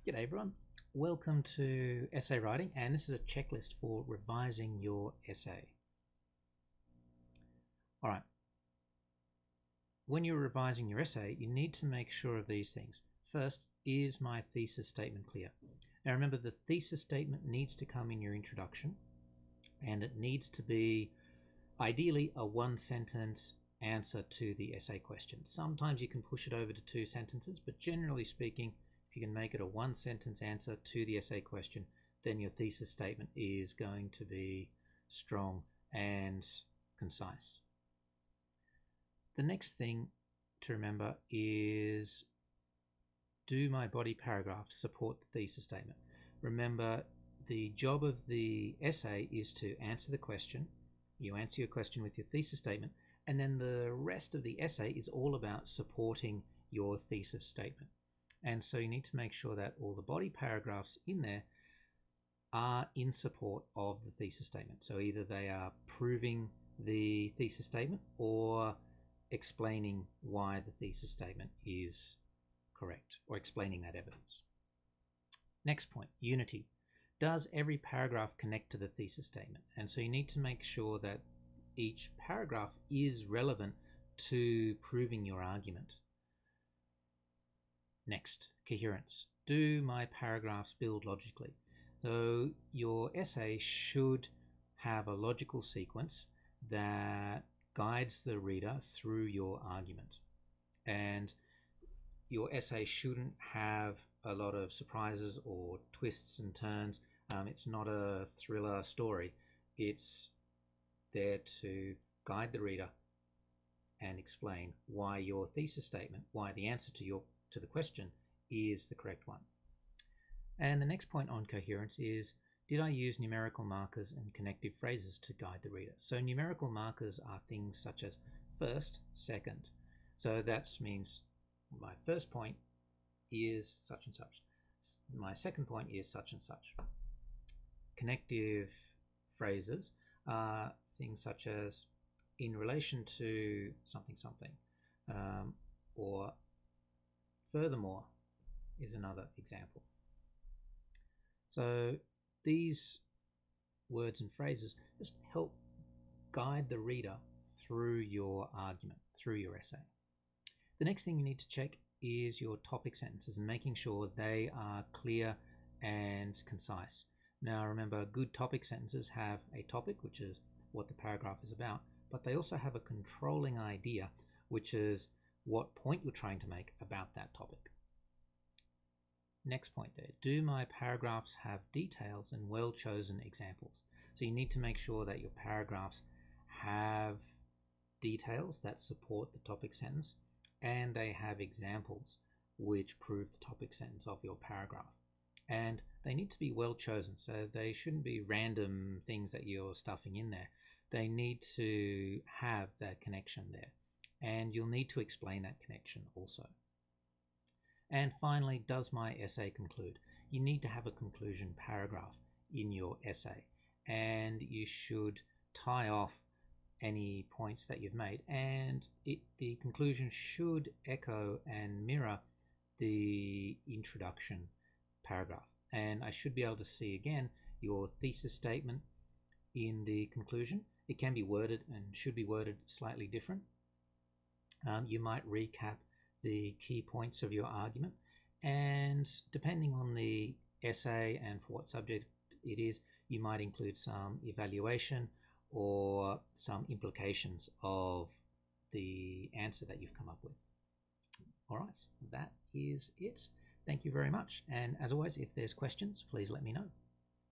G'day everyone, welcome to essay writing, and this is a checklist for revising your essay. Alright, when you're revising your essay, you need to make sure of these things. First, is my thesis statement clear? Now remember, the thesis statement needs to come in your introduction, and it needs to be ideally a one-sentence answer to the essay question. Sometimes you can push it over to 2 sentences, but generally speaking, if you can make it a one-sentence answer to the essay question, then your thesis statement is going to be strong and concise. The next thing to remember is, do my body paragraphs support the thesis statement? Remember, the job of the essay is to answer the question. You answer your question with your thesis statement, and then the rest of the essay is all about supporting your thesis statement. And so you need to make sure that all the body paragraphs in there are in support of the thesis statement. So either they are proving the thesis statement or explaining why the thesis statement is correct, or explaining that evidence. Next point, unity. Does every paragraph connect to the thesis statement? And so you need to make sure that each paragraph is relevant to proving your argument. Next, coherence. Do my paragraphs build logically? So your essay should have a logical sequence that guides the reader through your argument. And your essay shouldn't have a lot of surprises or twists and turns. It's not a thriller story. It's there to guide the reader and explain why your thesis statement, why the answer to the question is the correct one. And the next point on coherence is, did I use numerical markers and connective phrases to guide the reader? So numerical markers are things such as first, second. So that means my first point is such and such. My second point is such and such. Connective phrases are things such as in relation to something something, or furthermore is another example. So these words and phrases just help guide the reader through your argument, through your essay. The next thing you need to check is your topic sentences and making sure they are clear and concise. Now remember, good topic sentences have a topic, which is what the paragraph is about, but they also have a controlling idea, which is what point you're trying to make about that topic. Next point there, do my paragraphs have details and well-chosen examples? So you need to make sure that your paragraphs have details that support the topic sentence, and they have examples which prove the topic sentence of your paragraph. And they need to be well chosen, so they shouldn't be random things that you're stuffing in there. They need to have that connection there, and you'll need to explain that connection also. And finally, does my essay conclude? You need to have a conclusion paragraph in your essay, and you should tie off any points that you've made, and the conclusion should echo and mirror the introduction paragraph. And I should be able to see again your thesis statement in the conclusion. It can be worded and should be worded slightly different. You might recap the key points of your argument, and depending on the essay and for what subject it is, you might include some evaluation or some implications of the answer that you've come up with. All right, that is it. Thank you very much. And as always, if there's questions, please let me know.